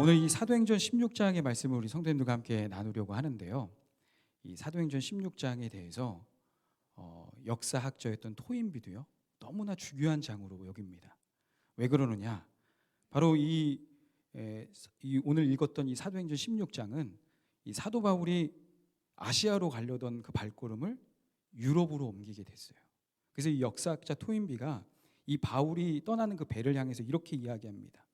오늘 이 사도행전 16장의 말씀을 우리 성도님들과 함께 나누려고 하는데요. 이 사도행전 16장에 대해서 역사학자였던 토인비도요, 너무나 중요한 장으로 여깁니다. 왜 그러느냐? 바로 이 오늘 읽었던 이 사도행전 16장은 이 사도 바울이 아시아로 가려던 그 발걸음을 유럽으로 옮기게 됐어요. 그래서 이 역사학자 토인비가 이 바울이 떠나는 그 배를 향해서 이렇게 이야기합니다.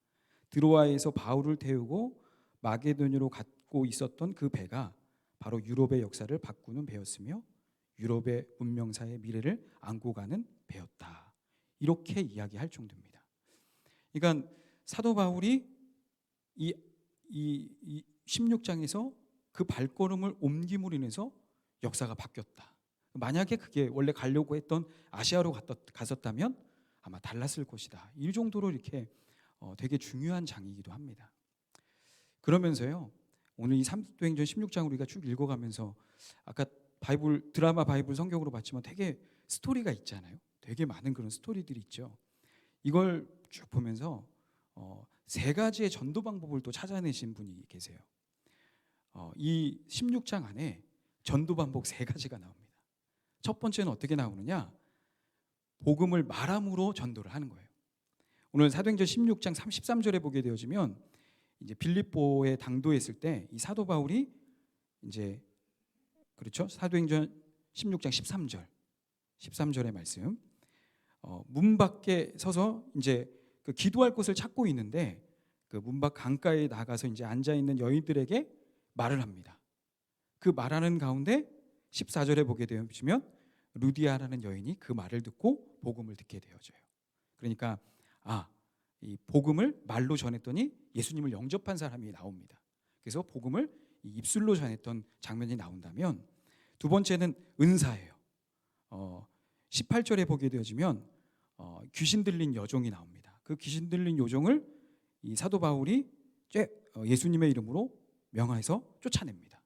드로아에서 바울을 태우고 마게도냐로 갖고 있었던 그 배가 바로 유럽의 역사를 바꾸는 배였으며 유럽의 문명사의 미래를 안고 가는 배였다. 이렇게 이야기할 정도입니다. 그러니까 사도 바울이 이 16장에서 그 발걸음을 옮김으로 인해서 역사가 바뀌었다. 만약에 그게 원래 가려고 했던 아시아로 갔었다면 아마 달랐을 것이다. 이 정도로 이렇게 되게 중요한 장이기도 합니다. 그러면서요, 오늘 이 사도행전 16장을 우리가 쭉 읽어가면서 아까 드라마 바이블 성경으로 봤지만 되게 스토리가 있잖아요. 되게 많은 그런 스토리들이 있죠. 이걸 쭉 보면서 세 가지의 전도 방법을 또 찾아내신 분이 계세요. 이 16장 안에 전도 방법 세 가지가 나옵니다. 첫 번째는 어떻게 나오느냐? 복음을 말함으로 전도를 하는 거예요. 오늘 사도행전 16장 33절에 보게 되어지면 이제 빌립보에 당도했을 때 이 사도 바울이 이제 그렇죠? 사도행전 16장 13절의 말씀. 문 밖에 서서 이제 그 기도할 곳을 찾고 있는데 그 문 밖 강가에 나가서 이제 앉아 있는 여인들에게 말을 합니다. 그 말하는 가운데 14절에 보게 되면 루디아라는 여인이 그 말을 듣고 복음을 듣게 되어져요. 그러니까 이 복음을 말로 전했더니 예수님을 영접한 사람이 나옵니다. 그래서 복음을 입술로 전했던 장면이 나온다면, 두 번째는 은사예요. 18절에 보게 되어지면 귀신 들린 여종이 나옵니다. 그 귀신 들린 여종을 이 사도 바울이 예수님의 이름으로 명하여서 쫓아냅니다.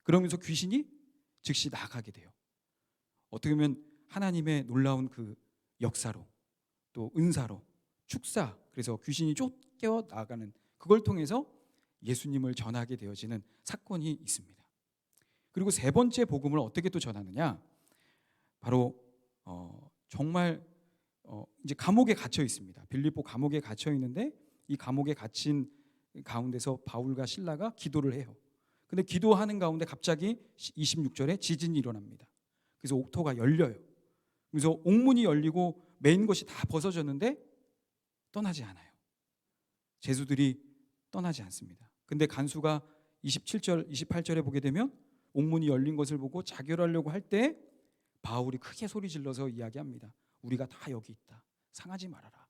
그러면서 귀신이 즉시 나가게 돼요. 어떻게 보면 하나님의 놀라운 그 역사로, 또 은사로, 축사, 그래서 귀신이 쫓겨 나가는 그걸 통해서 예수님을 전하게 되어지는 사건이 있습니다. 그리고 세 번째 복음을 어떻게 또 전하느냐? 바로 정말 이제 감옥에 갇혀 있습니다. 빌립보 감옥에 갇혀 있는데 이 감옥에 갇힌 가운데서 바울과 실라가 기도를 해요. 근데 기도하는 가운데 갑자기 26절에 지진이 일어납니다. 그래서 옥토가 열려요. 그래서 옥문이 열리고 메인 것이 다 벗어졌는데 떠나지 않아요. 제수들이 떠나지 않습니다. 근데 간수가 27절, 28절에 보게 되면 옥문이 열린 것을 보고 자결하려고 할 때 바울이 크게 소리 질러서 이야기합니다. 우리가 다 여기 있다. 상하지 말아라.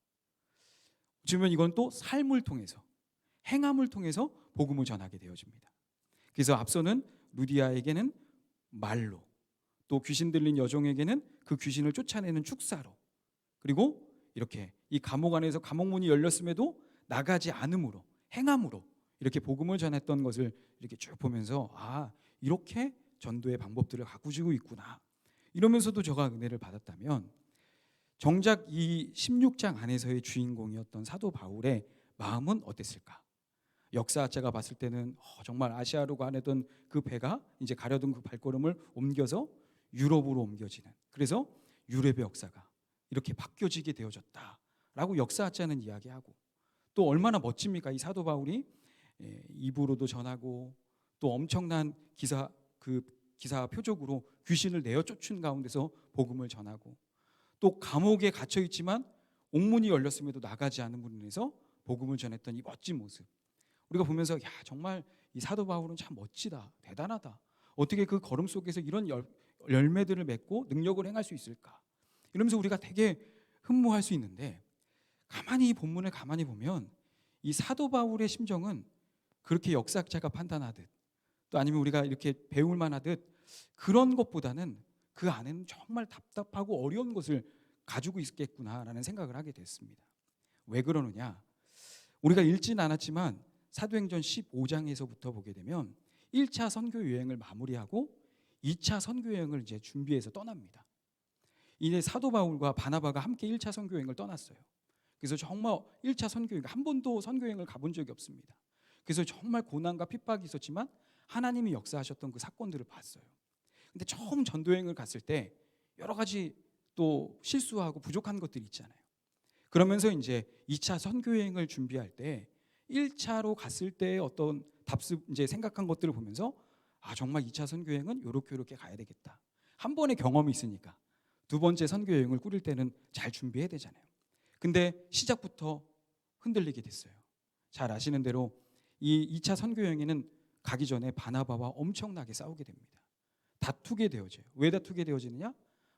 어쩌면 이건 또 삶을 통해서, 행함을 통해서 복음을 전하게 되어집니다. 그래서 앞서는 루디아에게는 말로, 또 귀신 들린 여종에게는 그 귀신을 쫓아내는 축사로, 그리고 이렇게 이 감옥 안에서 감옥문이 열렸음에도 나가지 않음으로, 행함으로 이렇게 복음을 전했던 것을 이렇게 쭉 보면서 이렇게 전도의 방법들을 가꾸시고 있구나. 이러면서도 제가 은혜를 받았다면, 정작 이 16장 안에서의 주인공이었던 사도 바울의 마음은 어땠을까? 역사학자가 봤을 때는 정말 아시아로 가려던 그 배가 이제 가려던 그 발걸음을 옮겨서 유럽으로 옮겨지는, 그래서 유럽의 역사가 이렇게 바뀌어지게 되어졌다라고 역사학자는 이야기하고, 또 얼마나 멋집니까? 이 사도 바울이 입으로도 전하고 또 엄청난 기사 표적으로 귀신을 내어 쫓은 가운데서 복음을 전하고, 또 감옥에 갇혀 있지만 옥문이 열렸음에도 나가지 않은 분으로 인해서 복음을 전했던 이 멋진 모습, 우리가 보면서 정말 이 사도 바울은 참 멋지다, 대단하다. 어떻게 그 걸음 속에서 이런 열매들을 맺고 능력을 행할 수 있을까? 이러면서 우리가 되게 흠모할 수 있는데, 가만히 이 본문을 가만히 보면 이 사도 바울의 심정은 그렇게 역사학자가 판단하듯, 또 아니면 우리가 이렇게 배울 만하듯 그런 것보다는 그 안에는 정말 답답하고 어려운 것을 가지고 있겠구나라는 생각을 하게 됐습니다. 왜 그러느냐? 우리가 읽진 않았지만 사도행전 15장에서부터 보게 되면 1차 선교 여행을 마무리하고 2차 선교 여행을 이제 준비해서 떠납니다. 이제 사도 바울과 바나바가 함께 1차 선교 여행을 떠났어요. 그래서 정말 1차 선교 여행, 한 번도 선교 여행을 가본 적이 없습니다. 그래서 정말 고난과 핍박이 있었지만 하나님이 역사하셨던 그 사건들을 봤어요. 근데 처음 전도여행을 갔을 때 여러 가지 또 실수하고 부족한 것들이 있잖아요. 그러면서 이제 2차 선교여행을 준비할 때 1차로 갔을 때 어떤 답습 이제 생각한 것들을 보면서 정말 2차 선교여행은 요렇게 가야 되겠다. 한 번의 경험이 있으니까 두 번째 선교여행을 꾸릴 때는 잘 준비해야 되잖아요. 근데 시작부터 흔들리게 됐어요. 잘 아시는 대로 이 2차 선교여행에는 가기 전에 바나바와 엄청나게 싸우게 됩니다. 다투게 되어져요. 왜 다투게 되어지느냐?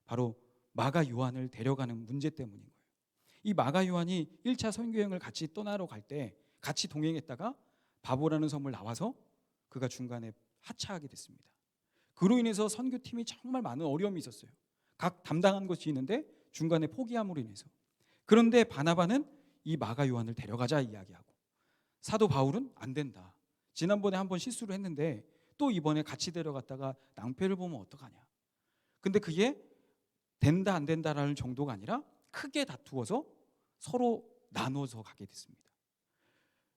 바로 마가 요한을 데려가는 문제 때문인 거예요. 이 마가 요한이 1차 선교여행을 같이 떠나러 갈 때 같이 동행했다가 바보라는 섬을 나와서 그가 중간에 하차하게 됐습니다. 그로 인해서 선교팀이 정말 많은 어려움이 있었어요. 각 담당한 것이 있는데 중간에 포기함으로 인해서. 그런데 바나바는 이 마가 요한을 데려가자 이야기하고, 사도 바울은 안 된다. 지난번에 한번 실수를 했는데 또 이번에 같이 데려갔다가 낭패를 보면 어떡하냐. 근데 그게 된다 안 된다라는 정도가 아니라 크게 다투어서 서로 나눠서 가게 됐습니다.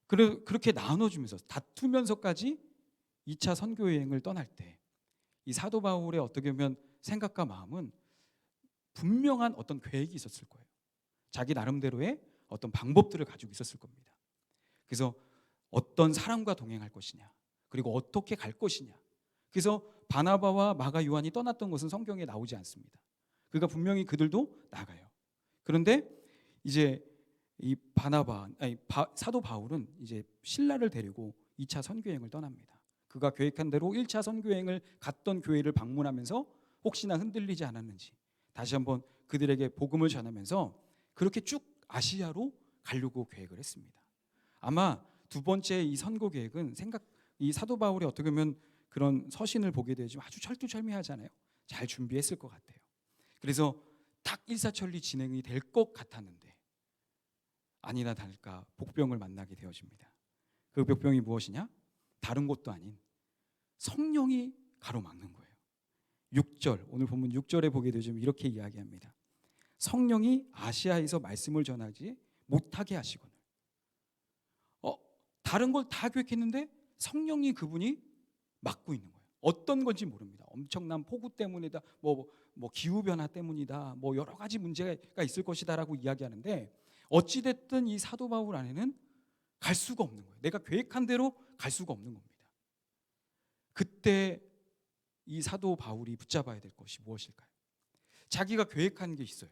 그렇게 나눠주면서 다투면서까지 2차 선교여행을 떠날 때 이 사도 바울의 어떻게 보면 생각과 마음은 분명한 어떤 계획이 있었을 거예요. 자기 나름대로의 어떤 방법들을 가지고 있었을 겁니다. 그래서 어떤 사람과 동행할 것이냐, 그리고 어떻게 갈 것이냐. 그래서 바나바와 마가 요한이 떠났던 것은 성경에 나오지 않습니다. 그러니까 분명히 그들도 나가요. 그런데 이제 이 사도 바울은 이제 신라를 데리고 2차 선교여행을 떠납니다. 그가 계획한 대로 1차 선교여행을 갔던 교회를 방문하면서 혹시나 흔들리지 않았는지 다시 한번 그들에게 복음을 전하면서 그렇게 쭉 아시아로 가려고 계획을 했습니다. 아마 두 번째 이 선고 계획은 이 사도 바울이 어떻게 보면 그런 서신을 보게 되지만 아주 철두철미하잖아요. 잘 준비했을 것 같아요. 그래서 딱 일사천리 진행이 될 것 같았는데 아니나 다를까 복병을 만나게 되어집니다. 그 복병이 무엇이냐? 다른 것도 아닌 성령이 가로막는 거예요. 6절, 오늘 본문 6절에 보게 되면 이렇게 이야기합니다. 성령이 아시아에서 말씀을 전하지 못하게 하시거늘. 다른 걸 다 계획했는데 성령이 그분이 막고 있는 거예요. 어떤 건지 모릅니다. 엄청난 폭우 때문이다, 뭐 기후 변화 때문이다, 뭐 여러 가지 문제가 있을 것이다라고 이야기하는데 어찌 됐든 이 사도 바울 안에는 갈 수가 없는 거예요. 내가 계획한 대로 갈 수가 없는 겁니다. 그때 이 사도 바울이 붙잡아야 될 것이 무엇일까요? 자기가 계획한 게 있어요.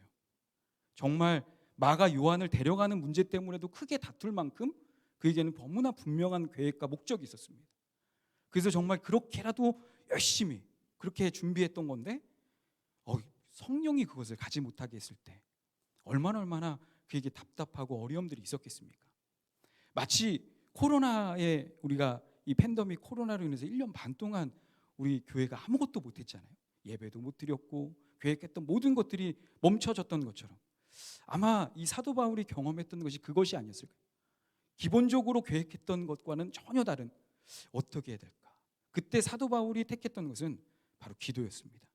정말 마가 요한을 데려가는 문제 때문에도 크게 다툴 만큼 그에게는 너무나 분명한 계획과 목적이 있었습니다. 그래서 정말 그렇게라도 열심히 그렇게 준비했던 건데 성령이 그것을 가지 못하게 했을 때 얼마나 그에게 답답하고 어려움들이 있었겠습니까? 마치 코로나에 우리가 이 팬데믹 코로나로 인해서 1년 반 동안 우리 교회가 아무것도 못했잖아요. 예배도 못 드렸고 계획했던 모든 것들이 멈춰졌던 것처럼 아마 이 사도 바울이 경험했던 것이 그것이 아니었을까요? 기본적으로 계획했던 것과는 전혀 다른 어떻게 해야 될까? 그때 사도 바울이 택했던 것은 바로 기도였습니다.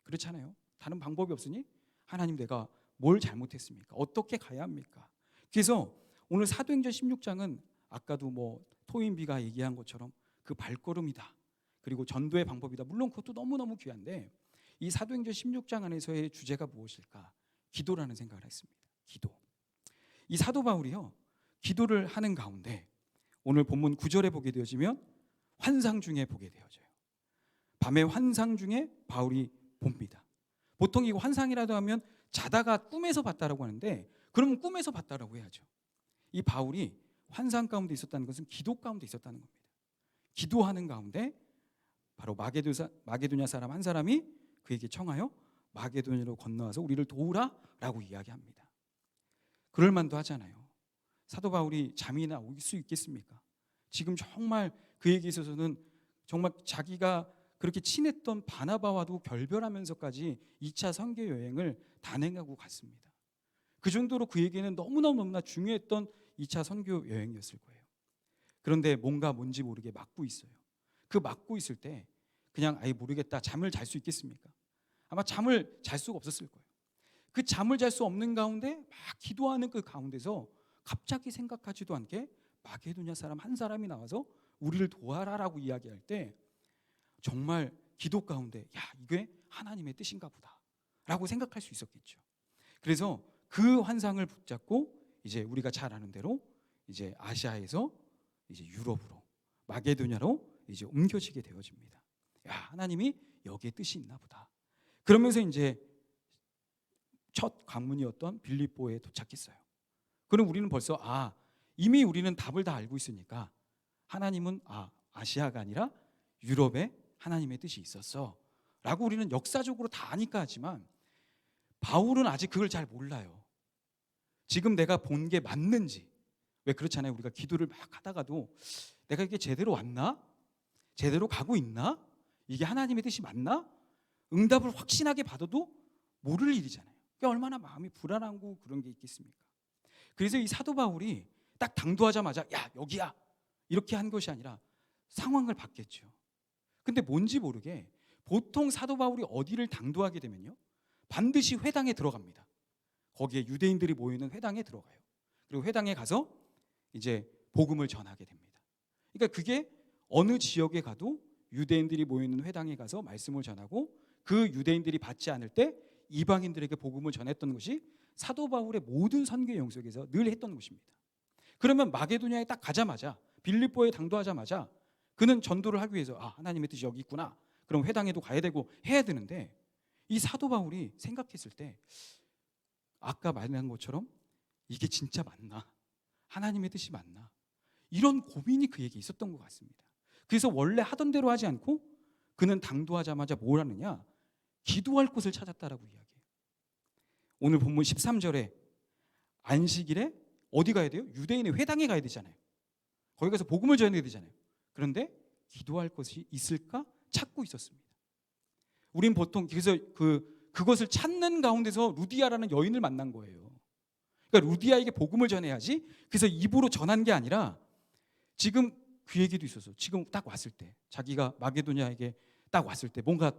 그렇잖아요. 다른 방법이 없으니 하나님 내가 뭘 잘못했습니까? 어떻게 가야 합니까? 그래서 오늘 사도행전 16장은 아까도 토인비가 얘기한 것처럼 그 발걸음이다. 그리고 전도의 방법이다. 물론 그것도 너무너무 귀한데 이 사도행전 16장 안에서의 주제가 무엇일까? 기도라는 생각을 했습니다. 기도. 이 사도 바울이요. 기도를 하는 가운데 오늘 본문 9절에 보게 되어지면 환상 중에 보게 되어져요. 밤에 환상 중에 바울이 봅니다. 보통 이거 환상이라도 하면 자다가 꿈에서 봤다라고 하는데 그러면 꿈에서 봤다라고 해야죠. 이 바울이 환상 가운데 있었다는 것은 기도 가운데 있었다는 겁니다. 기도하는 가운데 바로 마게도냐 사람 한 사람이 그에게 청하여 마게도냐로 건너와서 우리를 도우라라고 이야기합니다. 그럴 만도 하잖아요. 사도 바울이 잠이나 올 수 있겠습니까? 지금 정말 그에게 있어서는 정말 자기가 그렇게 친했던 바나바와도 결별하면서까지 2차 선교 여행을 단행하고 갔습니다. 그 정도로 그에게는 너무나 중요했던 2차 선교 여행이었을 거예요. 그런데 뭔지 모르게 막고 있어요. 그 막고 있을 때 그냥 아예 모르겠다 잠을 잘 수 있겠습니까? 아마 잠을 잘 수가 없었을 거예요. 그 잠을 잘 수 없는 가운데 막 기도하는 그 가운데서 갑자기 생각하지도 않게 마게도냐 사람 한 사람이 나와서 우리를 도와라라고 이야기할 때 정말 기도 가운데 야, 이게 하나님의 뜻인가 보다라고 생각할 수 있었겠죠. 그래서 그 환상을 붙잡고 이제 우리가 잘 아는 대로 이제 아시아에서 이제 유럽으로 마게도냐로 이제 옮겨지게 되어집니다. 야, 하나님이 여기에 뜻이 있나 보다. 그러면서 이제 첫 관문이었던 빌립보에 도착했어요. 그럼 우리는 벌써 이미 우리는 답을 다 알고 있으니까 하나님은 아시아가 아니라 유럽에 하나님의 뜻이 있었어 라고 우리는 역사적으로 다 아니까 하지만 바울은 아직 그걸 잘 몰라요. 지금 내가 본 게 맞는지. 왜 그렇잖아요. 우리가 기도를 막 하다가도 내가 이게 제대로 왔나? 제대로 가고 있나? 이게 하나님의 뜻이 맞나? 응답을 확신하게 받아도 모를 일이잖아요. 그게 얼마나 마음이 불안하고 그런 게 있겠습니까? 그래서 이 사도 바울이 딱 당도하자마자 야, 여기야 이렇게 한 것이 아니라 상황을 봤겠죠. 근데 뭔지 모르게 보통 사도 바울이 어디를 당도하게 되면요, 반드시 회당에 들어갑니다. 거기에 유대인들이 모이는 회당에 들어가요. 그리고 회당에 가서 이제 복음을 전하게 됩니다. 그러니까 그게 어느 지역에 가도 유대인들이 모이는 회당에 가서 말씀을 전하고 그 유대인들이 받지 않을 때 이방인들에게 복음을 전했던 것이 사도 바울의 모든 선교의 영역에서 늘 했던 것입니다. 그러면 마게도냐에 딱 가자마자 빌립보에 당도하자마자 그는 전도를 하기 위해서 하나님의 뜻이 여기 있구나. 그럼 회당에도 가야 되고 해야 되는데 이 사도 바울이 생각했을 때 아까 말한 것처럼 이게 진짜 맞나? 하나님의 뜻이 맞나? 이런 고민이 그에게 있었던 것 같습니다. 그래서 원래 하던 대로 하지 않고 그는 당도하자마자 뭘 하느냐? 기도할 곳을 찾았다라고 이야기해요. 오늘 본문 13절에 안식일에 어디 가야 돼요? 유대인의 회당에 가야 되잖아요. 거기 가서 복음을 전해야 되잖아요. 그런데 기도할 곳이 있을까 찾고 있었습니다. 우린 보통 그래서 그것을 찾는 가운데서 루디아라는 여인을 만난 거예요. 그러니까 루디아에게 복음을 전해야지. 그래서 입으로 전한 게 아니라 지금 그 얘기도 있었어. 지금 딱 왔을 때 자기가 마게도냐에게 딱 왔을 때 뭔가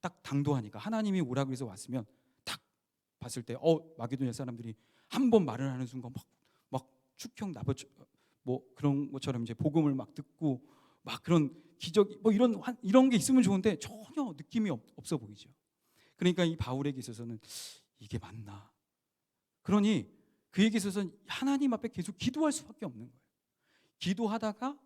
딱 당도하니까 하나님이 오라고 해서 왔으면 딱 봤을 때 마게도냐 사람들이 한 번 말을 하는 순간 막 축형 나버 뭐 그런 것처럼 이제 복음을 막 듣고 막 그런 기적 뭐 이런 게 있으면 좋은데 전혀 느낌이 없어 보이죠. 그러니까 이 바울에게 있어서는 이게 맞나? 그러니 그에게 있어서는 하나님 앞에 계속 기도할 수밖에 없는 거예요. 기도하다가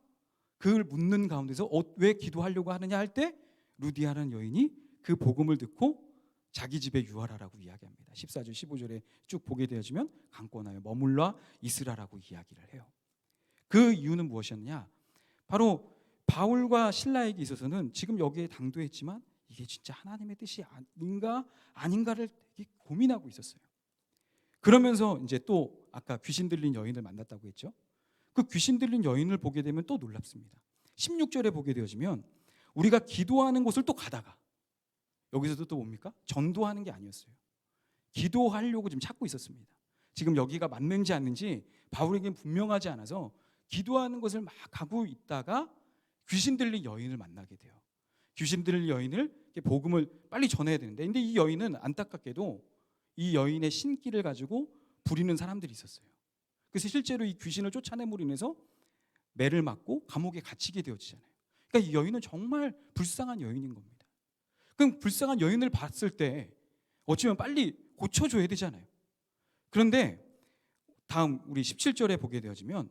그걸 묻는 가운데서 왜 기도하려고 하느냐 할 때 루디아라는 여인이 그 복음을 듣고 자기 집에 유하라라고 이야기합니다. 14절 15절에 쭉 보게 되어지면 강권하여 머물러 있으라라고 이야기를 해요. 그 이유는 무엇이었느냐? 바로 바울과 실라에게 있어서는 지금 여기에 당도했지만 이게 진짜 하나님의 뜻이 아닌가를 되게 고민하고 있었어요. 그러면서 이제 또 아까 귀신 들린 여인을 만났다고 했죠. 그 귀신 들린 여인을 보게 되면 또 놀랍습니다. 16절에 보게 되어지면 우리가 기도하는 곳을 또 가다가 여기서도 또 뭡니까? 전도하는 게 아니었어요. 기도하려고 지금 찾고 있었습니다. 지금 여기가 맞는지 아닌지 바울에게는 분명하지 않아서 기도하는 것을 막 가고 있다가 귀신 들린 여인을 만나게 돼요. 귀신 들린 여인을 복음을 빨리 전해야 되는데 근데 이 여인은 안타깝게도 이 여인의 신기를 가지고 부리는 사람들이 있었어요. 그래서 실제로 이 귀신을 쫓아냄으로 인해서 매를 맞고 감옥에 갇히게 되어지잖아요. 그러니까 이 여인은 정말 불쌍한 여인인 겁니다. 그럼 불쌍한 여인을 봤을 때 어쩌면 빨리 고쳐줘야 되잖아요. 그런데 다음 우리 17절에 보게 되어지면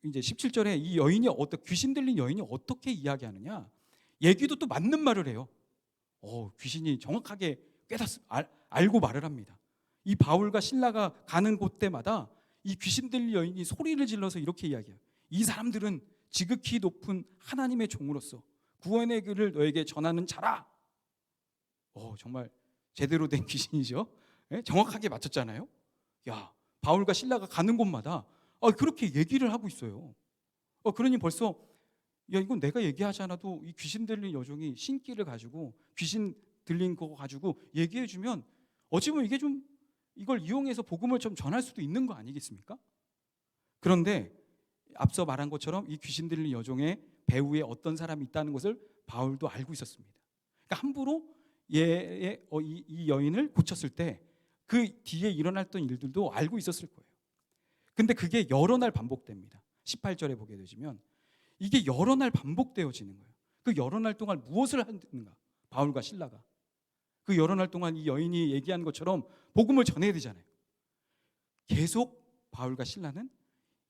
이제 17절에 이 여인이 귀신 들린 여인이 어떻게 이야기하느냐? 얘기도 또 맞는 말을 해요. 귀신이 정확하게 알고 말을 합니다. 이 바울과 실라가 가는 곳때마다 이 귀신 들린 여인이 소리를 질러서 이렇게 이야기해요. 이 사람들은 지극히 높은 하나님의 종으로서 구원의 글을 너에게 전하는 자라. 정말 제대로 된 귀신이죠. 네? 정확하게 맞췄잖아요. 바울과 실라가 가는 곳마다 그렇게 얘기를 하고 있어요. 그러니 벌써 이건 내가 얘기하지 않아도 이 귀신 들린 여종이 신기를 가지고 귀신 들린 거 가지고 얘기해 주면 어찌 보면 이게 좀 이걸 이용해서 복음을 좀 전할 수도 있는 거 아니겠습니까? 그런데 앞서 말한 것처럼 이 귀신 들린 여종의 배후에 어떤 사람이 있다는 것을 바울도 알고 있었습니다. 그러니까 함부로 이 여인을 고쳤을 때 그 뒤에 일어났던 일들도 알고 있었을 거예요. 근데 그게 여러 날 반복됩니다. 18절에 보게 되시면 이게 여러 날 반복되어지는 거예요. 그 여러 날 동안 무엇을 하는가? 바울과 실라가 그 여러 날 동안 이 여인이 얘기한 것처럼 복음을 전해야 되잖아요. 계속 바울과 실라는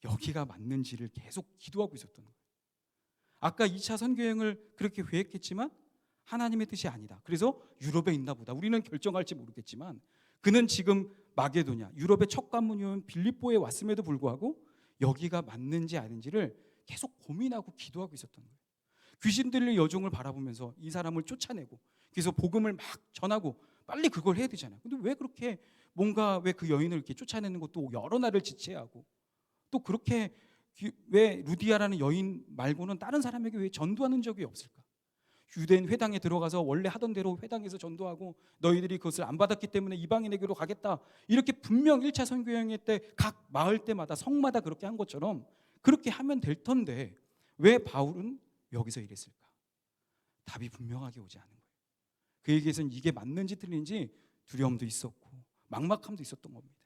여기가 맞는지를 계속 기도하고 있었던 거예요. 아까 2차 선교여행을 그렇게 계획했지만 하나님의 뜻이 아니다. 그래서 유럽에 있나 보다. 우리는 결정할지 모르겠지만 그는 지금 마게도냐, 유럽의 첫 관문이온 빌립보에 왔음에도 불구하고 여기가 맞는지 아닌지를 계속 고민하고 기도하고 있었던 거예요. 귀신 들릴 여종을 바라보면서 이 사람을 쫓아내고 그래서 복음을 막 전하고 빨리 그걸 해야 되잖아요. 근데 왜 그렇게 뭔가 왜 그 여인을 이렇게 쫓아내는 것도 여러 날을 지체하고 또 그렇게 왜 루디아라는 여인 말고는 다른 사람에게 왜 전도하는 적이 없을까? 유대인 회당에 들어가서 원래 하던 대로 회당에서 전도하고 너희들이 그것을 안 받았기 때문에 이방인에게로 가겠다. 이렇게 분명 1차 선교여행 때 각 마을 때마다 성마다 그렇게 한 것처럼 그렇게 하면 될 텐데 왜 바울은 여기서 이랬을까? 답이 분명하게 오지 않은 거예요. 그에게서는 이게 맞는지 틀린지 두려움도 있었고 막막함도 있었던 겁니다.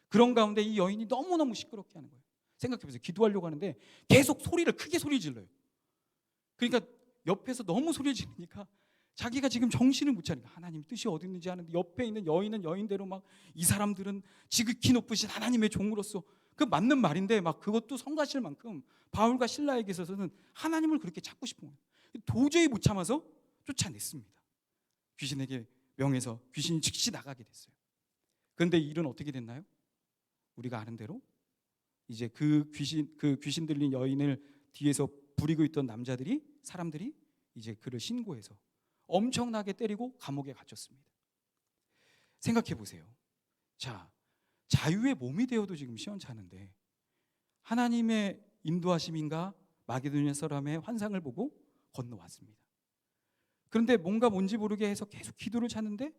그런 가운데 이 여인이 너무너무 시끄럽게 하는 거예요. 생각해보세요. 기도하려고 하는데 계속 크게 소리 질러요. 그러니까 옆에서 너무 소리 지르니까 자기가 지금 정신을 못 차리니까 하나님 뜻이 어디 있는지 하는데 옆에 있는 여인은 여인대로 막 이 사람들은 지극히 높으신 하나님의 종으로서 그 맞는 말인데 막 그것도 성가실 만큼 바울과 실라에게 있어서는 하나님을 그렇게 찾고 싶은 거예요. 도저히 못 참아서 쫓아냈습니다. 귀신에게 명해서 귀신이 즉시 나가게 됐어요. 그런데 일은 어떻게 됐나요? 우리가 아는 대로 이제 그 귀신 들린 여인을 뒤에서 부리고 있던 사람들이 이제 그를 신고해서 엄청나게 때리고 감옥에 갇혔습니다. 생각해 보세요. 자, 자유의 몸이 되어도 지금 시원찮은데 하나님의 인도하심인가 마게도냐 사람의 환상을 보고 건너왔습니다. 그런데 뭔지 모르게 해서 계속 기도를 찾는데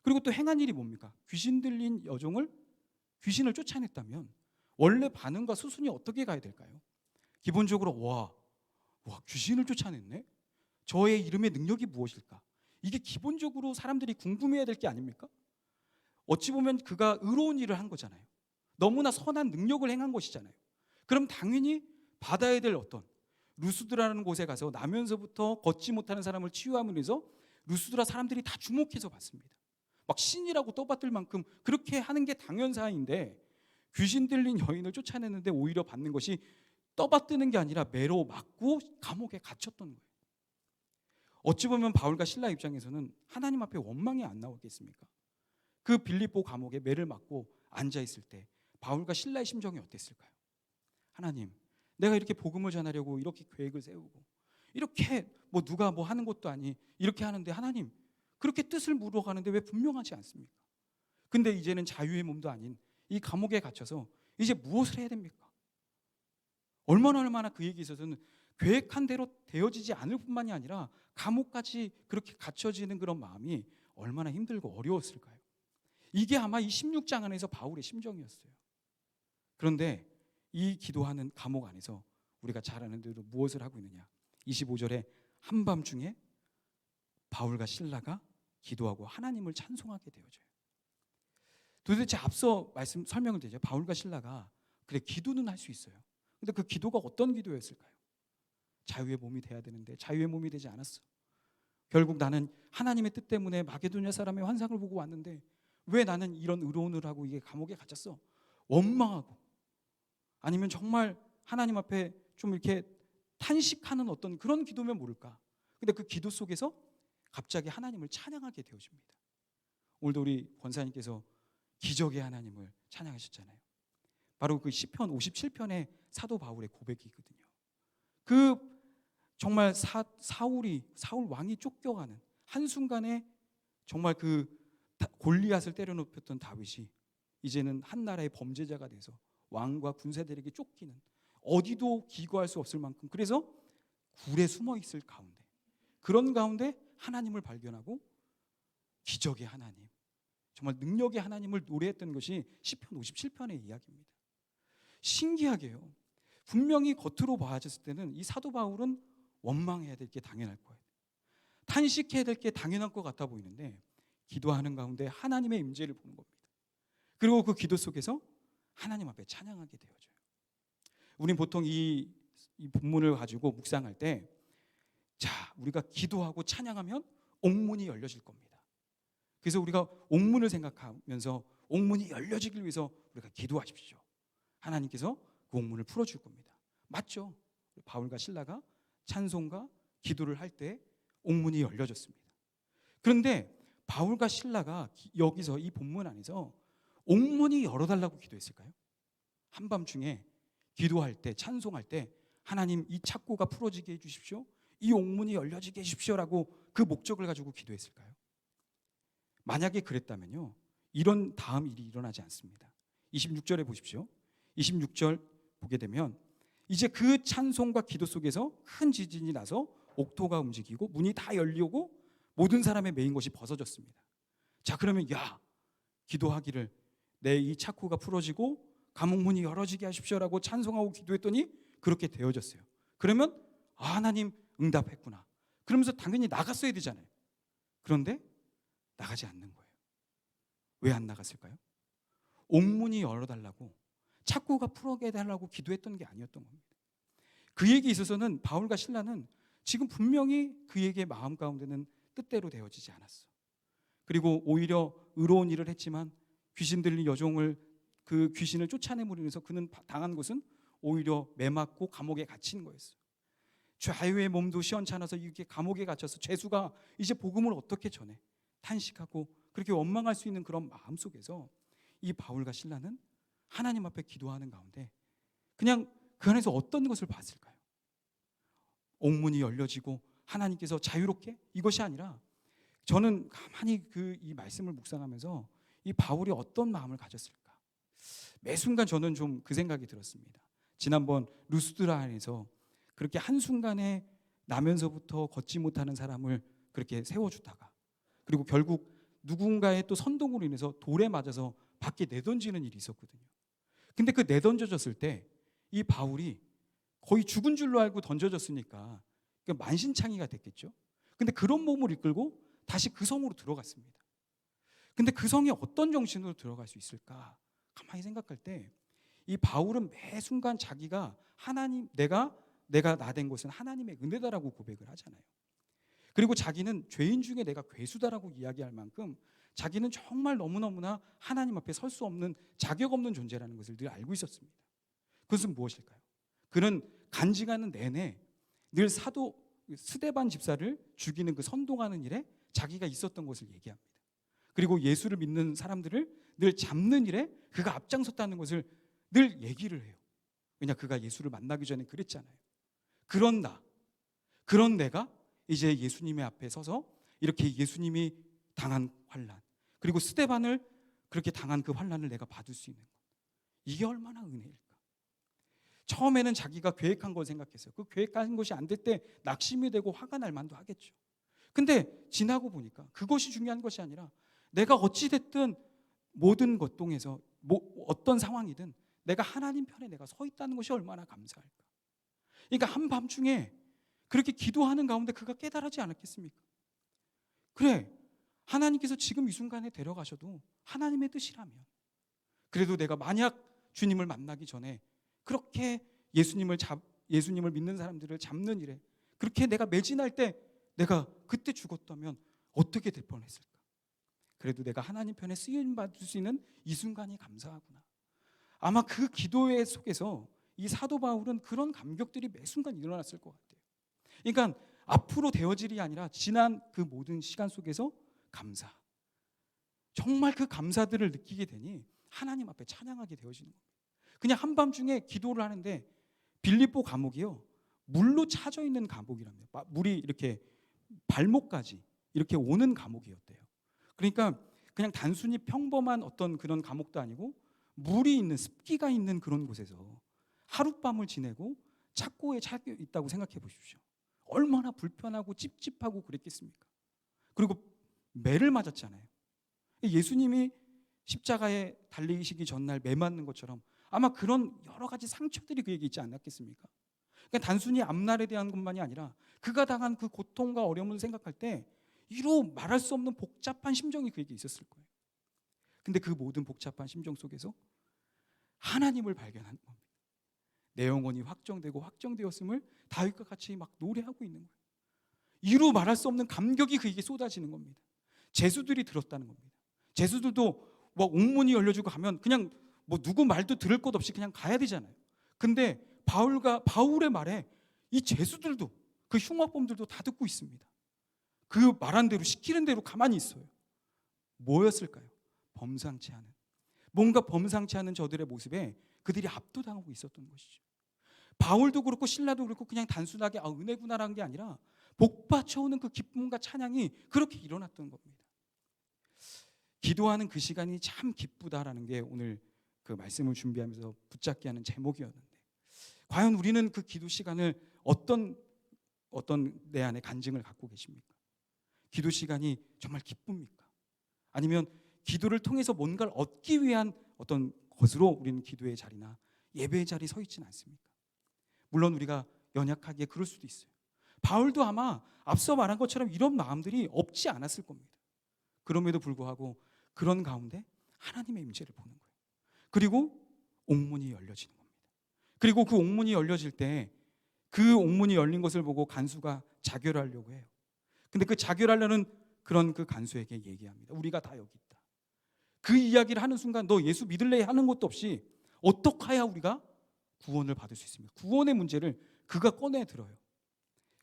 그리고 또 행한 일이 뭡니까? 귀신 들린 귀신을 쫓아냈다면 원래 반응과 수순이 어떻게 가야 될까요? 기본적으로 와 귀신을 쫓아냈네? 저의 이름의 능력이 무엇일까? 이게 기본적으로 사람들이 궁금해야 될 게 아닙니까? 어찌 보면 그가 의로운 일을 한 거잖아요. 너무나 선한 능력을 행한 것이잖아요. 그럼 당연히 받아야 될 어떤 루스드라는 곳에 가서 나면서부터 걷지 못하는 사람을 치유함으로 해서 루스드라 사람들이 다 주목해서 봤습니다. 막 신이라고 떠받들 만큼 그렇게 하는 게 당연사인데 귀신 들린 여인을 쫓아내는데 오히려 받는 것이 떠받드는 게 아니라 매로 맞고 감옥에 갇혔던 거예요. 어찌 보면 바울과 실라 입장에서는 하나님 앞에 원망이 안 나오겠습니까? 그 빌립보 감옥에 매를 맞고 앉아있을 때 바울과 실라의 심정이 어땠을까요? 하나님, 내가 이렇게 복음을 전하려고 이렇게 계획을 세우고 이렇게 누가 하는 것도 아니 이렇게 하는데 하나님 그렇게 뜻을 물어가는데 왜 분명하지 않습니까? 근데 이제는 자유의 몸도 아닌 이 감옥에 갇혀서 이제 무엇을 해야 됩니까? 얼마나 그에게 있어서는 계획한 대로 되어지지 않을 뿐만이 아니라 감옥까지 그렇게 갇혀지는 그런 마음이 얼마나 힘들고 어려웠을까요? 이게 아마 이 16장 안에서 바울의 심정이었어요. 그런데 이 기도하는 감옥 안에서 우리가 잘 아는 대로 무엇을 하고 있느냐? 25절에 한밤중에 바울과 실라가 기도하고 하나님을 찬송하게 되어져요. 도대체 앞서 설명을 드리죠. 바울과 실라가 그래 기도는 할 수 있어요. 근데 그 기도가 어떤 기도였을까요? 자유의 몸이 돼야 되는데 자유의 몸이 되지 않았어. 결국 나는 하나님의 뜻 때문에 마게도냐 사람의 환상을 보고 왔는데 왜 나는 이런 의로운을 하고 이게 감옥에 갇혔어? 원망하고 아니면 정말 하나님 앞에 좀 이렇게 탄식하는 어떤 그런 기도면 모를까? 근데 그 기도 속에서 갑자기 하나님을 찬양하게 되어집니다. 오늘도 우리 권사님께서 기적의 하나님을 찬양하셨잖아요. 바로 그 시편 57편의 사도 바울의 고백이거든요. 그 정말 사울 왕이 쫓겨가는 한순간에 정말 그 골리앗을 때려눕혔던 다윗이 이제는 한 나라의 범죄자가 돼서 왕과 군사들에게 쫓기는 어디도 기거할 수 없을 만큼 그래서 굴에 숨어 있을 가운데 그런 가운데 하나님을 발견하고 기적의 하나님 정말 능력의 하나님을 노래했던 것이 시편 57편의 이야기입니다. 신기하게요. 분명히 겉으로 봐졌을 때는 이 사도 바울은 원망해야 될 게 당연할 거예요. 탄식해야 될 게 당연한 것 같아 보이는데 기도하는 가운데 하나님의 임재를 보는 겁니다. 그리고 그 기도 속에서 하나님 앞에 찬양하게 되어져요. 우린 보통 이 본문을 가지고 묵상할 때, 자, 우리가 기도하고 찬양하면 옥문이 열려질 겁니다. 그래서 우리가 옥문을 생각하면서 옥문이 열려지길 위해서 우리가 기도하십시오. 하나님께서 그 옥문을 풀어줄 겁니다. 맞죠? 바울과 실라가 찬송과 기도를 할 때 옥문이 열려졌습니다. 그런데 바울과 실라가 여기서 이 본문 안에서 옥문이 열어달라고 기도했을까요? 한밤중에 기도할 때, 찬송할 때 하나님 이 착고가 풀어지게 해주십시오, 이 옥문이 열려지게 해주십시오라고 그 목적을 가지고 기도했을까요? 만약에 그랬다면요, 이런 다음 일이 일어나지 않습니다. 26절에 보십시오. 26절 보게 되면 이제 그 찬송과 기도 속에서 큰 지진이 나서 옥토가 움직이고 문이 다 열리고 모든 사람의 메인 것이 벗어졌습니다. 자, 그러면 야, 기도하기를 내 이 착고가 풀어지고 감옥문이 열어지게 하십시오라고 찬송하고 기도했더니 그렇게 되어졌어요. 그러면 하나님 응답했구나. 그러면서 당연히 나갔어야 되잖아요. 그런데 나가지 않는 거예요. 왜 안 나갔을까요? 옥문이 열어달라고, 착고가 풀어게 해달라고 기도했던 게 아니었던 겁니다. 그에게 있어서는, 바울과 실라는 지금 분명히 그에게 마음 가운데는 뜻대로 되어지지 않았어. 그리고 오히려 의로운 일을 했지만 귀신 들린 여종을, 그 귀신을 쫓아내므로 인해서 그는 당한 것은 오히려 매맞고 감옥에 갇힌 거였어요. 자유의 몸도 시원찮아서 이렇게 감옥에 갇혀서 죄수가 이제 복음을 어떻게 전해, 탄식하고 그렇게 원망할 수 있는 그런 마음 속에서 이 바울과 실라는 하나님 앞에 기도하는 가운데 그냥 그 안에서 어떤 것을 봤을까요? 옥문이 열려지고 하나님께서 자유롭게, 이것이 아니라, 저는 가만히 이 말씀을 묵상하면서 이 바울이 어떤 마음을 가졌을까, 매 순간 저는 좀 그 생각이 들었습니다. 지난번 루스드라 안에서 그렇게 한순간에 나면서부터 걷지 못하는 사람을 그렇게 세워주다가, 그리고 결국 누군가의 또 선동으로 인해서 돌에 맞아서 밖에 내던지는 일이 있었거든요. 근데 그 내던져졌을 때 이 바울이 거의 죽은 줄로 알고 던져졌으니까 만신창이가 됐겠죠. 근데 그런 몸을 이끌고 다시 그 성으로 들어갔습니다. 근데 그 성에 어떤 정신으로 들어갈 수 있을까 가만히 생각할 때 이 바울은 매 순간 자기가 하나님, 내가 나 된 것은 하나님의 은혜다라고 고백을 하잖아요. 그리고 자기는 죄인 중에 내가 괴수다라고 이야기할 만큼 자기는 정말 너무너무나 하나님 앞에 설 수 없는, 자격 없는 존재라는 것을 늘 알고 있었습니다. 그것은 무엇일까요? 그는 간직하는 내내 늘 사도 스데반 집사를 죽이는 그 선동하는 일에 자기가 있었던 것을 얘기합니다. 그리고 예수를 믿는 사람들을 늘 잡는 일에 그가 앞장섰다는 것을 늘 얘기를 해요. 왜냐, 그가 예수를 만나기 전에 그랬잖아요. 그런 내가 이제 예수님의 앞에 서서 이렇게 예수님이 당한 환난, 그리고 스데반을 그렇게 당한 그 환난을 내가 받을 수 있는 것, 이게 얼마나 은혜일까. 처음에는 자기가 계획한 걸 생각했어요. 그 계획한 것이 안 될 때 낙심이 되고 화가 날 만도 하겠죠. 근데 지나고 보니까 그것이 중요한 것이 아니라 내가 어찌됐든 모든 것 동에서 어떤 상황이든 내가 하나님 편에 내가 서 있다는 것이 얼마나 감사할까. 그러니까 한밤중에 그렇게 기도하는 가운데 그가 깨달았지 않았겠습니까? 그래, 하나님께서 지금 이 순간에 데려가셔도 하나님의 뜻이라면, 그래도 내가 만약 주님을 만나기 전에 그렇게 예수님을 믿는 사람들을 잡는 일에 그렇게 내가 매진할 때 내가 그때 죽었다면 어떻게 될 뻔했을까. 그래도 내가 하나님 편에 쓰임 받을 수 있는 이 순간이 감사하구나. 아마 그 기도의 속에서 이 사도 바울은 그런 감격들이 매 순간 일어났을 것 같아요. 그러니까 앞으로 되어질 일이 아니라 지난 그 모든 시간 속에서 감사, 정말 그 감사들을 느끼게 되니 하나님 앞에 찬양하게 되어지는 겁니다. 그냥 한밤중에 기도를 하는데, 빌립보 감옥이요, 물로 차져 있는 감옥이랍니다. 물이 이렇게 발목까지 이렇게 오는 감옥이었대요. 그러니까 그냥 단순히 평범한 어떤 그런 감옥도 아니고 물이 있는, 습기가 있는 그런 곳에서 하룻밤을 지내고 착고에 차 있다고 생각해 보십시오. 얼마나 불편하고 찝찝하고 그랬겠습니까? 그리고 매를 맞았잖아요. 예수님이 십자가에 달리시기 전날 매 맞는 것처럼 아마 그런 여러 가지 상처들이 그에게 있지 않았겠습니까? 그러니까 단순히 앞날에 대한 것만이 아니라 그가 당한 그 고통과 어려움을 생각할 때 이루 말할 수 없는 복잡한 심정이 그에게 있었을 거예요. 근데 그 모든 복잡한 심정 속에서 하나님을 발견하는 겁니다. 내 영혼이 확정되고 확정되었음을 다윗과 같이 막 노래하고 있는 거예요. 이루 말할 수 없는 감격이 그에게 쏟아지는 겁니다. 제수들이 들었다는 겁니다. 제수들도 뭐 옥문이 열려주고 가면 그냥 뭐 누구 말도 들을 것 없이 그냥 가야 되잖아요. 근데 바울의 말에 이 제수들도, 그 흉악범들도 다 듣고 있습니다. 그 말한 대로, 시키는 대로 가만히 있어요. 뭐였을까요? 범상치 않은, 뭔가 범상치 않은 저들의 모습에 그들이 압도당하고 있었던 것이죠. 바울도 그렇고 신라도 그렇고 그냥 단순하게 은혜구나라는 게 아니라 복받쳐오는 그 기쁨과 찬양이 그렇게 일어났던 겁니다. 기도하는 그 시간이 참 기쁘다라는 게 오늘 그 말씀을 준비하면서 붙잡게 하는 제목이었는데, 과연 우리는 그 기도 시간을 어떤 내 안에 간증을 갖고 계십니까? 기도 시간이 정말 기쁩니까? 아니면 기도를 통해서 뭔가를 얻기 위한 어떤 것으로 우리는 기도의 자리나 예배의 자리에 서 있지는 않습니까? 물론 우리가 연약하기에 그럴 수도 있어요. 바울도 아마 앞서 말한 것처럼 이런 마음들이 없지 않았을 겁니다. 그럼에도 불구하고 그런 가운데 하나님의 임재를 보는 거예요. 그리고 옥문이 열려지는 겁니다. 그리고 그 옥문이 열려질 때 그 옥문이 열린 것을 보고 간수가 자결하려고 해요. 근데 그 자결하려는 그런 그 간수에게 얘기합니다. 우리가 다 여기 있다. 그 이야기를 하는 순간 너 예수 믿을래 하는 것도 없이 어떻게 해야 우리가 구원을 받을 수 있습니까? 구원의 문제를 그가 꺼내 들어요.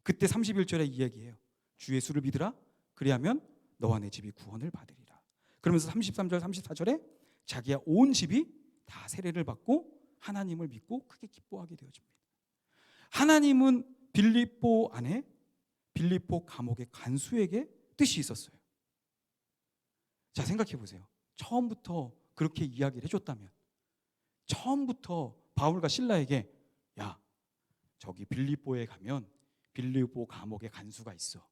그때 31절에 이 얘기해요. 주 예수를 믿으라. 그리하면 너와 내 집이 구원을 받으리라. 그러면서 33절 34절에 자기야 온 집이 다 세례를 받고 하나님을 믿고 크게 기뻐하게 되어집니다. 하나님은 빌립보 안에 빌립보 감옥의 간수에게 뜻이 있었어요. 자, 생각해 보세요. 처음부터 그렇게 이야기를 해줬다면, 처음부터 바울과 실라에게 야, 저기 빌립보에 가면 빌립보 감옥에 간수가 있어.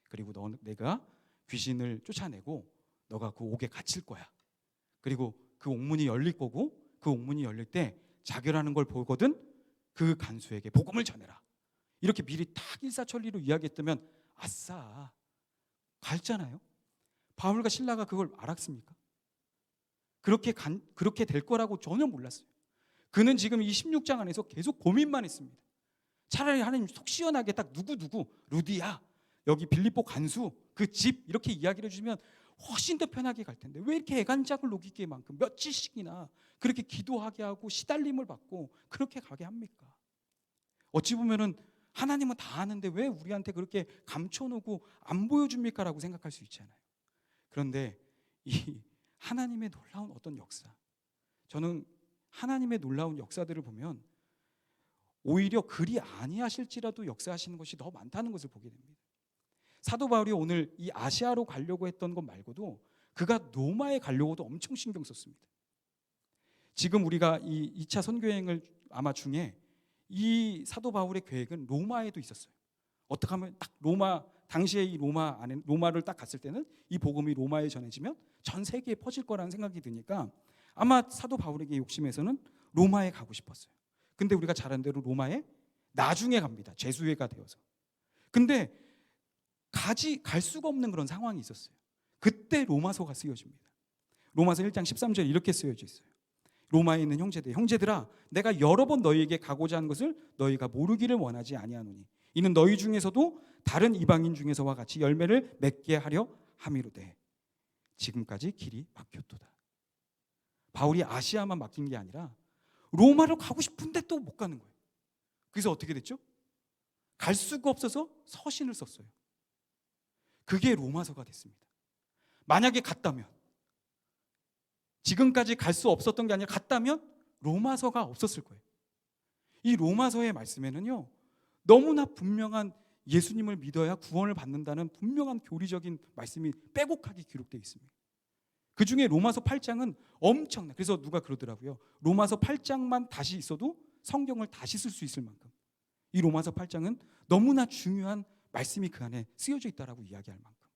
그리고 내가 귀신을 쫓아내고 너가 그 옥에 갇힐 거야. 그리고 그 옥문이 열릴 거고 그 옥문이 열릴 때 자결하는 걸 보거든 그 간수에게 복음을 전해라. 이렇게 미리 딱 일사천리로 이야기했다면 아싸 갈잖아요. 바울과 실라가 그걸 알았습니까? 그렇게 될 거라고 전혀 몰랐어요. 그는 지금 이 16장 안에서 계속 고민만 했습니다. 차라리 하나님 속 시원하게 딱 누구 루디야 여기 빌립보 간수 그 집 이렇게 이야기를 해주면 훨씬 더 편하게 갈 텐데 왜 이렇게 애간장을 녹이기에 만큼 며칠씩이나 그렇게 기도하게 하고 시달림을 받고 그렇게 가게 합니까? 어찌 보면은 하나님은 다 아는데 왜 우리한테 그렇게 감춰놓고 안 보여줍니까? 라고 생각할 수 있잖아요. 그런데 이 하나님의 놀라운 어떤 역사, 저는 하나님의 놀라운 역사들을 보면 오히려 그리 아니하실지라도 역사하시는 것이 더 많다는 것을 보게 됩니다. 사도 바울이 오늘 이 아시아로 가려고 했던 것 말고도 그가 로마에 가려고도 엄청 신경 썼습니다. 지금 우리가 이 2차 선교여행을 아마 중에 이 사도 바울의 계획은 로마에도 있었어요. 어떻게 하면 딱 당시에 이 로마를 딱 갔을 때는 이 복음이 로마에 전해지면 전 세계에 퍼질 거라는 생각이 드니까 아마 사도 바울에게 욕심에서는 로마에 가고 싶었어요. 근데 우리가 잘 아는 대로 로마에 나중에 갑니다. 제수회가 되어서. 근데 갈 수가 없는 그런 상황이 있었어요. 그때 로마서가 쓰여집니다. 로마서 1장 13절에 이렇게 쓰여져 있어요. 로마에 있는 형제들아 내가 여러 번 너희에게 가고자 하는 것을 너희가 모르기를 원하지 아니하노니 이는 너희 중에서도 다른 이방인 중에서와 같이 열매를 맺게 하려 함이로되 지금까지 길이 막혔도다. 바울이 아시아만 맡긴 게 아니라 로마로 가고 싶은데 또 못 가는 거예요. 그래서 어떻게 됐죠? 갈 수가 없어서 서신을 썼어요. 그게 로마서가 됐습니다. 만약에 갔다면, 지금까지 갈 수 없었던 게 아니라 갔다면 로마서가 없었을 거예요. 이 로마서의 말씀에는요 너무나 분명한 예수님을 믿어야 구원을 받는다는 분명한 교리적인 말씀이 빼곡하게 기록되어 있습니다. 그 중에 로마서 8장은 엄청나. 그래서 누가 그러더라고요. 로마서 8장만 다시 있어도 성경을 다시 쓸 수 있을 만큼 이 로마서 8장은 너무나 중요한 말씀이 그 안에 쓰여져 있다라고 이야기할 만큼.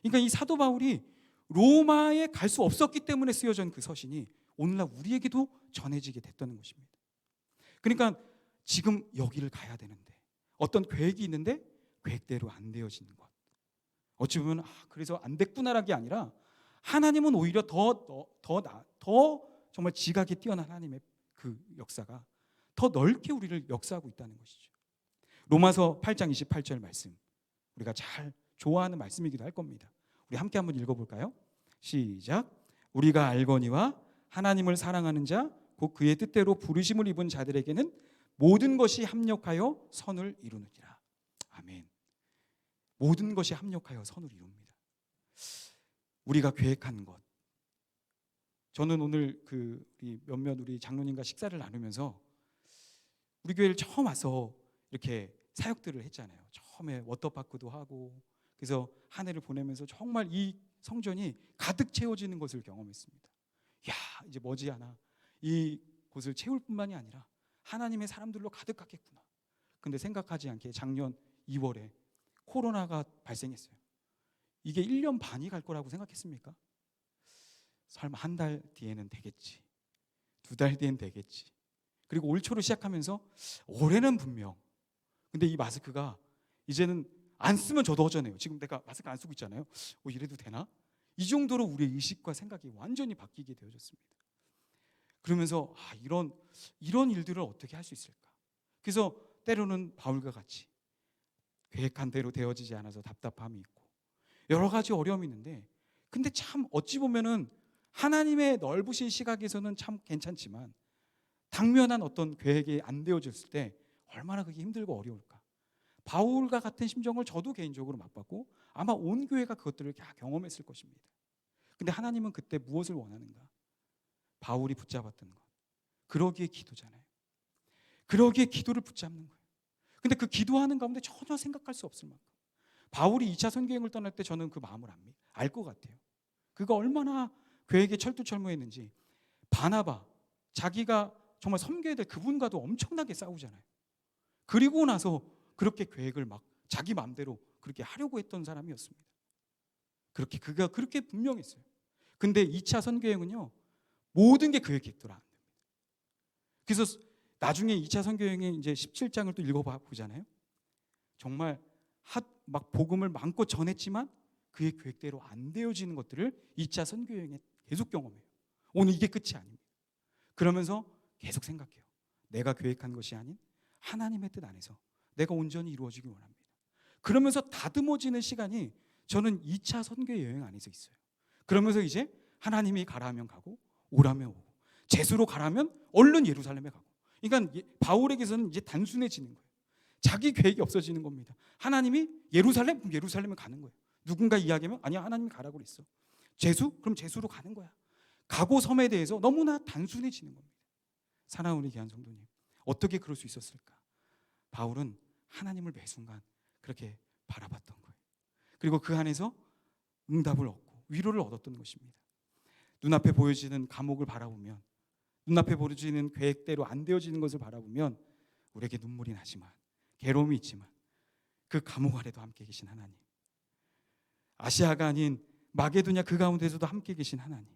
그러니까 이 사도 바울이 로마에 갈 수 없었기 때문에 쓰여진 그 서신이 오늘날 우리에게도 전해지게 됐다는 것입니다. 그러니까 지금 여기를 가야 되는데 어떤 계획이 있는데 계획대로 안 되어지는 것. 어찌 보면 그래서 안 됐구나라는 게 아니라 하나님은 오히려 더 정말 지각이 뛰어난 하나님의 그 역사가 더 넓게 우리를 역사하고 있다는 것이죠. 로마서 8장 28절 말씀, 우리가 잘 좋아하는 말씀이기도 할 겁니다. 우리 함께 한번 읽어볼까요? 시작. 우리가 알거니와 하나님을 사랑하는 자 곧 그의 뜻대로 부르심을 입은 자들에게는 모든 것이 합력하여 선을 이루느니라. 아멘. 모든 것이 합력하여 선을 이룹니다. 우리가 계획한 것. 저는 오늘 우리 몇몇 우리 장로님과 식사를 나누면서 우리 교회를 처음 와서 이렇게 사역들을 했잖아요. 처음에 워터파크도 하고, 그래서 한 해를 보내면서 정말 이 성전이 가득 채워지는 것을 경험했습니다. 야, 이제 머지않아 이 곳을 채울 뿐만이 아니라 하나님의 사람들로 가득하겠구나. 근데 생각하지 않게 작년 2월에 코로나가 발생했어요. 이게 1년 반이 갈 거라고 생각했습니까? 설마 한 달 뒤에는 되겠지, 2달 뒤엔 되겠지. 그리고 올 초로 시작하면서 올해는 분명. 근데 이 마스크가 이제는 안 쓰면 저도 허전해요. 지금 내가 마스크 안 쓰고 있잖아요. 이래도 되나? 이 정도로 우리의 의식과 생각이 완전히 바뀌게 되어졌습니다. 그러면서 이런 일들을 어떻게 할 수 있을까? 그래서 때로는 바울과 같이 계획한 대로 되어지지 않아서 답답함이 있고 여러 가지 어려움이 있는데, 근데 참 어찌 보면은 하나님의 넓으신 시각에서는 참 괜찮지만 당면한 어떤 계획이 안 되어졌을 때 얼마나 그게 힘들고 어려울까. 바울과 같은 심정을 저도 개인적으로 맛봤고 아마 온 교회가 그것들을 다 경험했을 것입니다. 근데 하나님은 그때 무엇을 원하는가? 바울이 붙잡았던 것, 그러기에 기도잖아요. 그러기에 기도를 붙잡는 거예요. 근데 그 기도하는 가운데 전혀 생각할 수 없을 만큼 바울이 2차 선교여행을 떠날 때 저는 그 마음을 알 것 같아요. 그가 얼마나 계획에 철두철미했는지. 바나바, 자기가 정말 섬겨야 될 그분과도 엄청나게 싸우잖아요. 그리고 나서 그렇게 계획을 막 자기 마음대로 그렇게 하려고 했던 사람이었습니다. 그가 그렇게 분명했어요. 근데 2차 선교여행은요, 모든 게 그의 계획대로 안 됩니다. 그래서 나중에 2차 선교여행의 이제 17장을 또 읽어보잖아요. 정말 막 복음을 마음껏 전했지만 그의 계획대로 안 되어지는 것들을 2차 선교여행에 계속 경험해요. 오늘 이게 끝이 아닙니다. 그러면서 계속 생각해요. 내가 계획한 것이 아닌 하나님의 뜻 안에서 내가 온전히 이루어지길 원합니다. 그러면서 다듬어지는 시간이 저는 2차 선교여행 안에서 있어요. 그러면서 이제 하나님이 가라 하면 가고 오라면 오고, 제수로 가라면 얼른 예루살렘에 가고. 그러니까 바울에게서는 이제 단순해지는 거예요. 자기 계획이 없어지는 겁니다. 하나님이 예루살렘? 그럼 예루살렘에 가는 거예요. 누군가 이야기하면 아니야, 하나님이 가라고 그랬어. 제수? 그럼 제수로 가는 거야. 각오 섬에 대해서 너무나 단순해지는 겁니다. 사랑하는 우리 귀한 성도님, 어떻게 그럴 수 있었을까? 바울은 하나님을 매 순간 그렇게 바라봤던 거예요. 그리고 그 안에서 응답을 얻고 위로를 얻었던 것입니다. 눈앞에 보여지는 감옥을 바라보면, 눈앞에 보여지는 계획대로 안 되어지는 것을 바라보면 우리에게 눈물이 나지만, 괴로움이 있지만 그 감옥 아래도 함께 계신 하나님, 아시아가 아닌 마게도냐 그 가운데서도 함께 계신 하나님,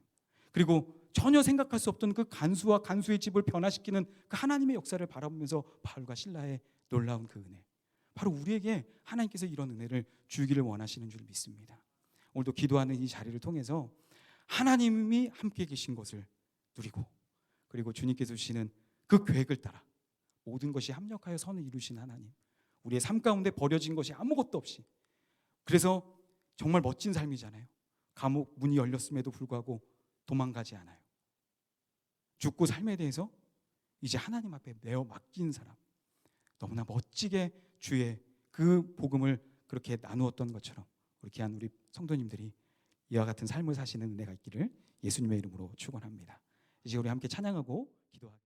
그리고 전혀 생각할 수 없던 그 간수와 간수의 집을 변화시키는 그 하나님의 역사를 바라보면서 바울과 실라의 놀라운 그 은혜, 바로 우리에게 하나님께서 이런 은혜를 주기를 원하시는 줄 믿습니다. 오늘도 기도하는 이 자리를 통해서 하나님이 함께 계신 것을 누리고, 그리고 주님께서 주시는 그 계획을 따라 모든 것이 합력하여 선을 이루신 하나님, 우리의 삶 가운데 버려진 것이 아무것도 없이, 그래서 정말 멋진 삶이잖아요. 감옥 문이 열렸음에도 불구하고 도망가지 않아요. 죽고 삶에 대해서 이제 하나님 앞에 내어 맡긴 사람, 너무나 멋지게 주의 그 복음을 그렇게 나누었던 것처럼 우리 귀한 우리 성도님들이 이와 같은 삶을 사시는 은혜가 있기를 예수님의 이름으로 축원합니다. 이제 우리 함께 찬양하고 기도하겠습니다.